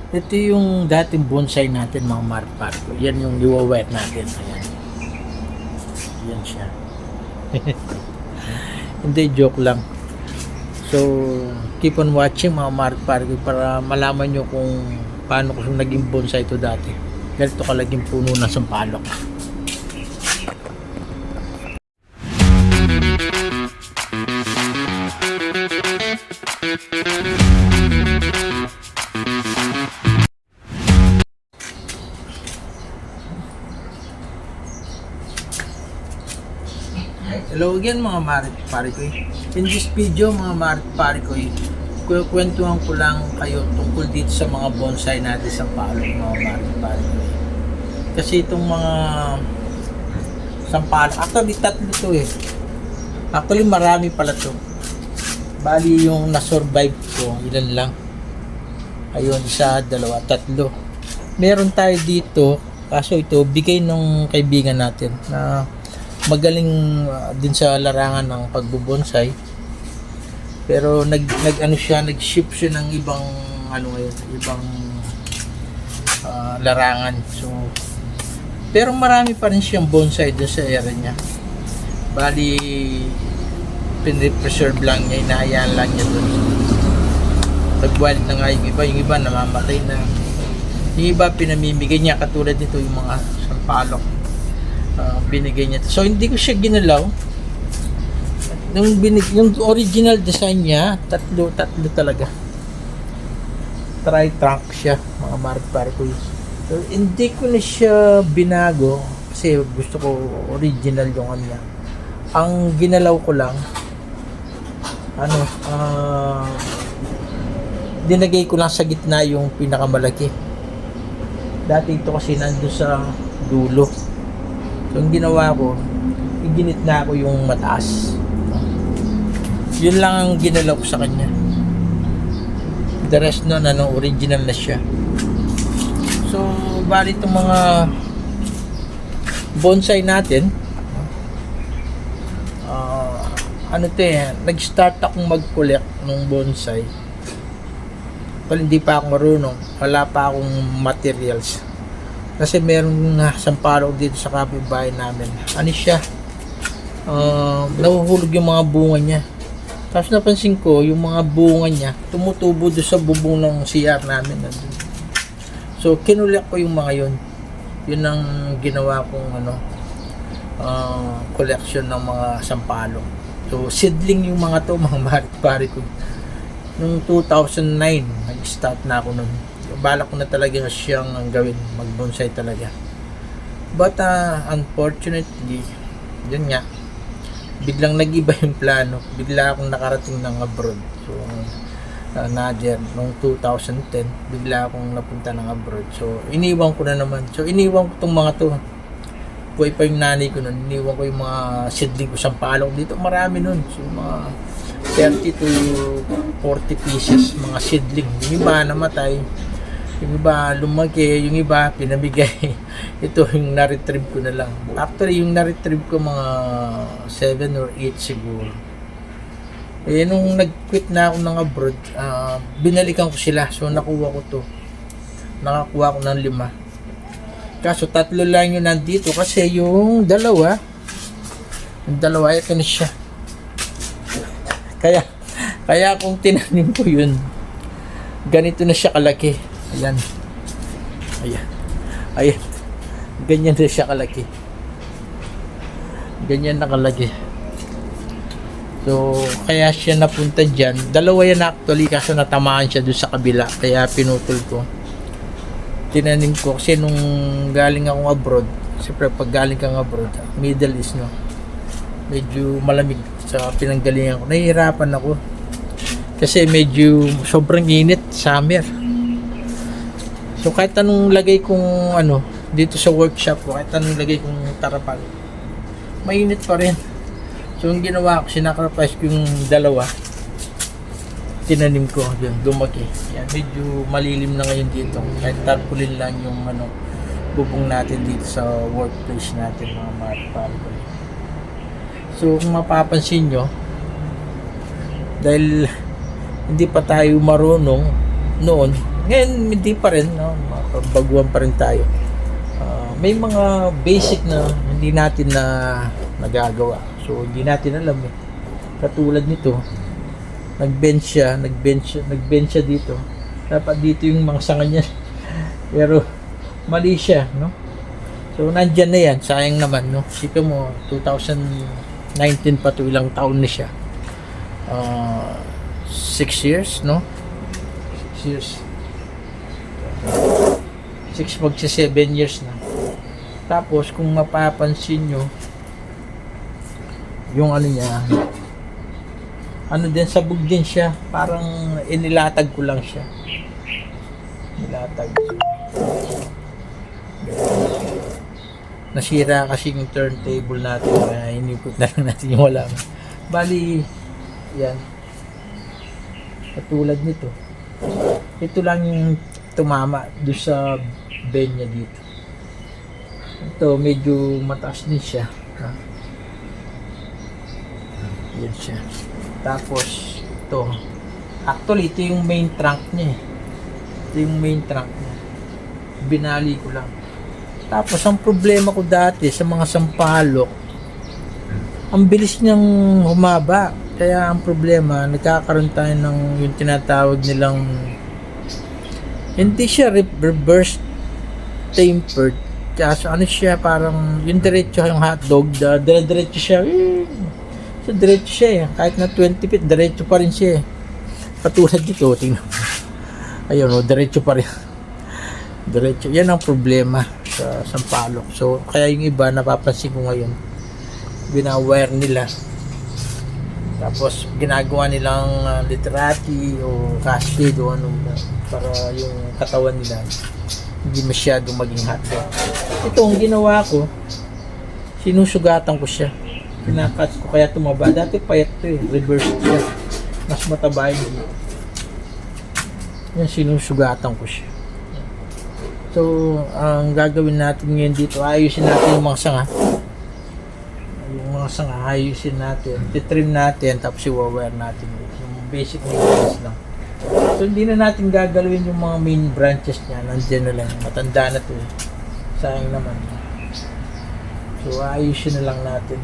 Ito yung dating bonsai natin mga marparko. Yan yung iwa-wet natin. Ayan. Yan siya. Hindi, joke lang. So, keep on watching mga marparko para malaman nyo kung paano ko naging bonsai ito dati. Ganito kalaging puno ng sampalok. Hello again mga maripari. In this video mga maripari, kukwentuhan ko lang kayo tungkol dito sa mga bonsai natin sa Sampalok mga maripari. Kasi itong mga sampalok, actually tatlo to eh. Actually marami pala to. Bali yung na-survive ko, ilan lang. Ayun, isa, dalawa, tatlo. Meron tayo dito, kaso ito bigay ng kaibigan natin na magaling din sa larangan ng pagbubonsai. Pero nag-ship siya ng ibang ibang larangan. So pero marami pa rin siyang bonsai doon sa area niya. Bali pinre-preserve lang niya, inahayaan lang niya doon. Nag-wild na nga yung iba namamatay na. Yung iba pinamimigay niya katulad nito yung mga sampalok. Binigay niya. So hindi ko siya ginalaw. Yung original design niya, tatlo talaga. Tri-trunk siya, mga maripari. So hindi ko na siya binago kasi gusto ko original yung niya. Ang ginalaw ko lang dinagay ko lang sa gitna yung pinakamalaki. Dati ito kasi nandun sa dulo. So, ang ginawa ko, iginit na ako yung mataas. Yun lang ang ginalaw ko sa kanya. The rest nun, original na siya. So, bali itong mga bonsai natin, nag-start akong mag-collect ng bonsai. Well, hindi pa ako marunong. Wala pa akong materials. Kasi meron sampalok dito sa kapitbahay namin. Ano siya? Nahuhulog yung mga bunga niya. Tapos napansin ko, yung mga bunga niya, tumutubo doon sa bubong ng CR namin. So, kinulek ko yung mga yun. Yun ang ginawa kong collection ng mga sampalok. So, seedling yung mga to, mga maripari ko. Noong 2009, nag-start na ako nun. Balak ko na talaga siyang gawin, mag-bonsai talaga. But unfortunately, yun nga, biglang nag-iba yung plano. Bigla akong nakarating ng abroad. So, noong 2010, bigla akong napunta ng abroad. So, iniwan ko na naman. So, iniwan ko itong mga to. Buhay pa yung nanay ko nun. Iniwan ko yung mga seedling ko sampalok dito. Marami nun. So, mga 30 to 40 pieces, mga seedling. Yung iba namatay. Yung iba lumaki, yung iba pinamigay. Ito yung na-retrieve ko na lang. Actually, yung na-retrieve ko mga 7 or 8 siguro. Eh, nung nag-quit na ako ng abroad, binalikan ko sila. So, nakuha ko to. Nakakuha ko ng 5. Kaso, 3 lang yung nandito. Kasi yung dalawa, ito na siya. Kaya kung tinanim ko yun, ganito na siya kalaki. Ayan. Ganyan na siya kalaki. Ganyan na kalaki. So, kaya siya napunta dyan. Dalawa yan actually, kaso natamaan siya doon sa kabila. Kaya pinutol ko. Tinanim ko kasi nung galing akong abroad, siyempre pag galing kang abroad, Middle East, no? Medyo malamig sa pinanggalingan ko. Nahihirapan ako. Kasi medyo sobrang init, summer. So kahit anong lagay kong dito sa workshop ko, kahit anong lagay kong tarapal, mainit pa rin. So yung ginawa ko, sinacrifice ko yung dalawa, tinanim ko, yun, lumaki. Yan, medyo malilim na ngayon dito. Kahit tarpaulin lang yung bubong natin dito sa workplace natin, mga maripari. So kung mapapansin nyo, dahil hindi pa tayo marunong noon, Ngayon, hindi pa rin, no? Baguhan pa rin tayo. May mga basic na hindi natin na nagagawa. So, hindi natin alam eh. Katulad nito, nag-bench siya dito. Dapat dito yung mga sanga niya. Pero, mali siya, no? So, nandyan na yan. Sayang naman, no? Sika mo, 2019 pa to, ilang taon na siya. 6 years, no? 6 years. 6 magsi 7 years na. Tapos, kung mapapansin nyo, yung ano niya, ano din, sabog din siya. Parang inilatag ko lang siya. Nilatag. Nasira kasi yung turntable natin. Kaya inipot na lang natin yung wala. Bali, yan. Katulad nito. Ito lang yung tumama doon sa bend niya dito. Ito, medyo mataas din siya. Yan siya. Tapos, ito. Actually, ito yung main trunk niya. Ito yung main trunk niya. Binali ko lang. Tapos, ang problema ko dati sa mga sampalok, ang bilis niyang humaba. Kaya ang problema, nagkakaroon tayo ng yung tinatawag nilang hindi siya reverse tapered. Kaso ano siya, parang yung diretso yung hotdog, diretso siya. So diretso siya eh. Kahit na 20 feet, diretso pa rin siya eh. Katulad dito, tingnan. Ayun, diretso pa rin. Diretso. Yan ang problema sa sampalok. So, kaya yung iba, napapansin ko ngayon, binawire nila. Tapos, ginagawa nilang literati o cascade o ano, para yung katawan nila hindi masyadong maging hotdog. Ito, ang ginawa ko, sinusugatan ko siya. Kinakat ko kaya tumaba. Dati payat to eh. Reverse siya. Mas mataba yun dito. Yan, sinusugatan ko siya. So, ang gagawin natin ngayon dito, ayusin natin yung mga sanga. Yung mga sanga, ayusin natin. Titrim natin, tapos i-wire natin. Yung basic maintenance lang. So, hindi na natin gagalawin yung mga main branches niya. Nandiyan na lang. Matanda na to eh. Sayang naman. So, ayusin na lang natin.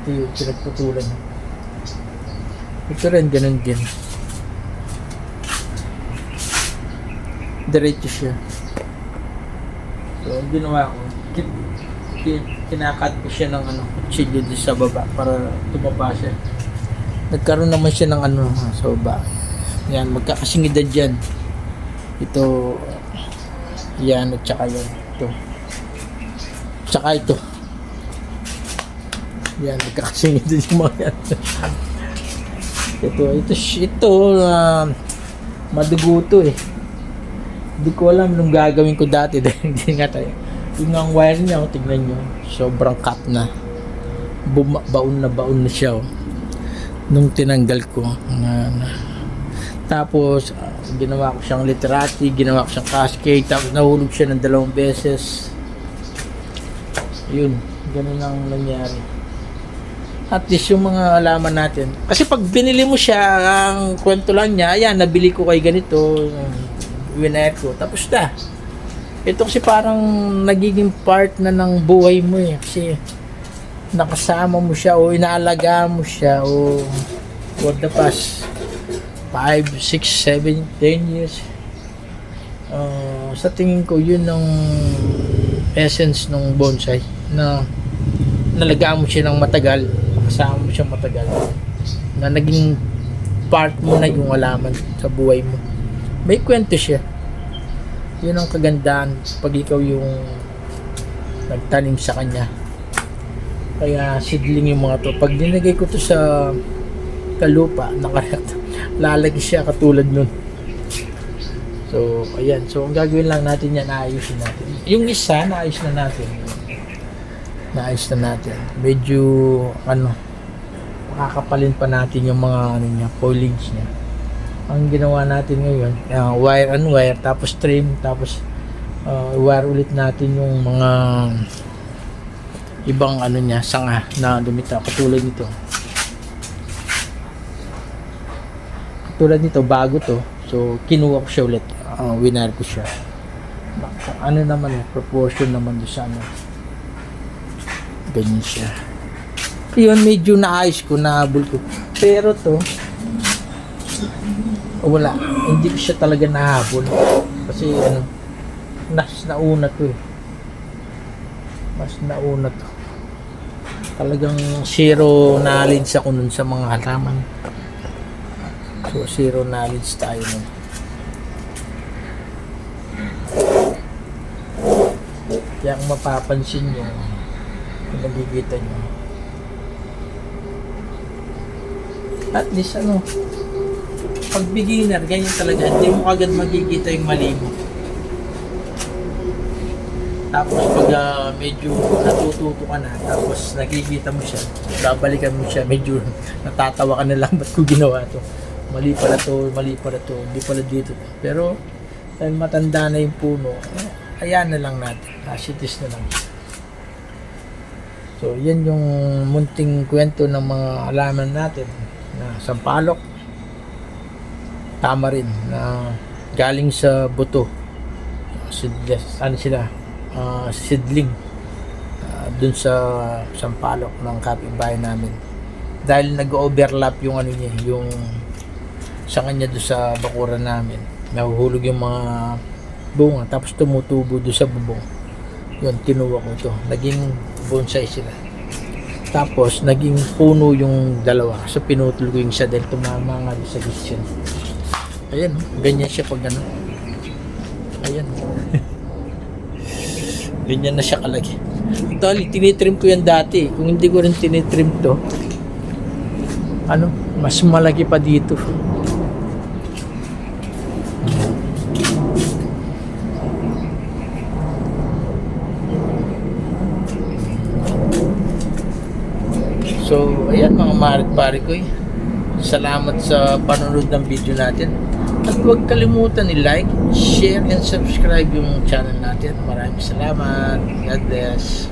Ito yung pinagputulan. Ito rin, ganun din. Diretso siya. So, ang ginawa ko, kinakat ko siya ng kutsilyo dito sa baba para tumaba siya. Nagkaroon naman siya ng sa baba. Yan, magkakasingidad dyan. Ito, yan, at saka yan. Ito. Tsaka ito. Yan, magkakasingidad yung mga yan. Ito, madugo to eh. Hindi ko alam nung gagawin ko dati dahil hindi nga tayo. Yung ang wire niya, tignan nyo, sobrang cut na. Baon na siya. Nung tinanggal ko. Tapos, ginawa ko siyang literati, ginawa ko siyang cascade, tapos nahulog siya ng 2 beses. Yun, ganun ang nangyari. At least yung mga alaman natin. Kasi pag binili mo siya, ang kwento lang niya, ayan, nabili ko kay ganito, winner ko, tapos na. Ito kasi parang nagiging part na ng buhay mo eh. Kasi nakasama mo siya o inaalagaan mo siya o for the past 5, 6, 7, 10 years. Sa tingin ko, yun ang essence ng bonsai na nalagaan mo siya ng matagal, kasama mo siya matagal, na naging part mo na yung alaman sa buhay mo. May kwento siya. Yun ang kagandahan pag ikaw yung nagtanim sa kanya. Kaya seedling yung mga to. Pag dinagay ko to sa kalupa, lalaki siya katulad nun. So, ayan. So, ang gagawin lang natin yan, naayusin natin. Yung isa, naayos na natin. Medyo, makakapalin pa natin yung mga, foliage niya. Ang ginawa natin ngayon, wire and wire, tapos trim, tapos wire ulit natin yung mga ibang niya, sanga na lumitaw. Katulad nito. Bago to. So, kinuha ko siya ulit. Winner ko siya. Ano naman, proportion naman doon sa ano. Ganyan siya. Yun, medyo naayos ko, nahabol ko. Pero to, wala. Hindi ko siya talaga nahabol. Kasi ano, mas nauna to eh. Mas nauna to. Talagang zero knowledge ako nun sa mga halaman. So, zero knowledge tayo nun. Kaya kung mapapansin nyo, kung nagigita nyo, at least ano, pag beginner, ganyan talaga, hindi mo agad magigita yung mali mo. Tapos pag medyo natututo ka na, tapos nakikita mo siya, babalikan mo siya, medyo natatawa ka na lang, ba't ko ginawa to? Mali pala to, hindi pala dito. Pero, dahil matanda na yung puno, ayan na lang natin, as it is na lang. So, yan yung munting kwento ng mga halaman natin na sampalok, tama rin, na galing sa buto. Ano sila? Seedling dun sa sampalok ng kapitbahay namin, dahil nag-overlap yung ano niya, yung sa kanya doon sa bakuran namin, nahuhulog yung mga bunga, tapos tumutubo doon sa bubong. Yun, kinuha ko ito, naging bonsai sila, tapos naging puno yung dalawa, so pinutol ko yung isa dahil tumama nga doon sa gitsin. Ayan, ganyan siya pag ano, ayan. Ganyan na siya kalaki. Actually, tinitrim ko yan dati. Kung hindi ko rin tinitrim to, ano, mas malaki pa dito. So, ayan mga marit-pari ko. Salamat sa panonood ng video natin. At huwag kalimutan i-like, share, and subscribe yung channel natin. Maraming salamat. God bless.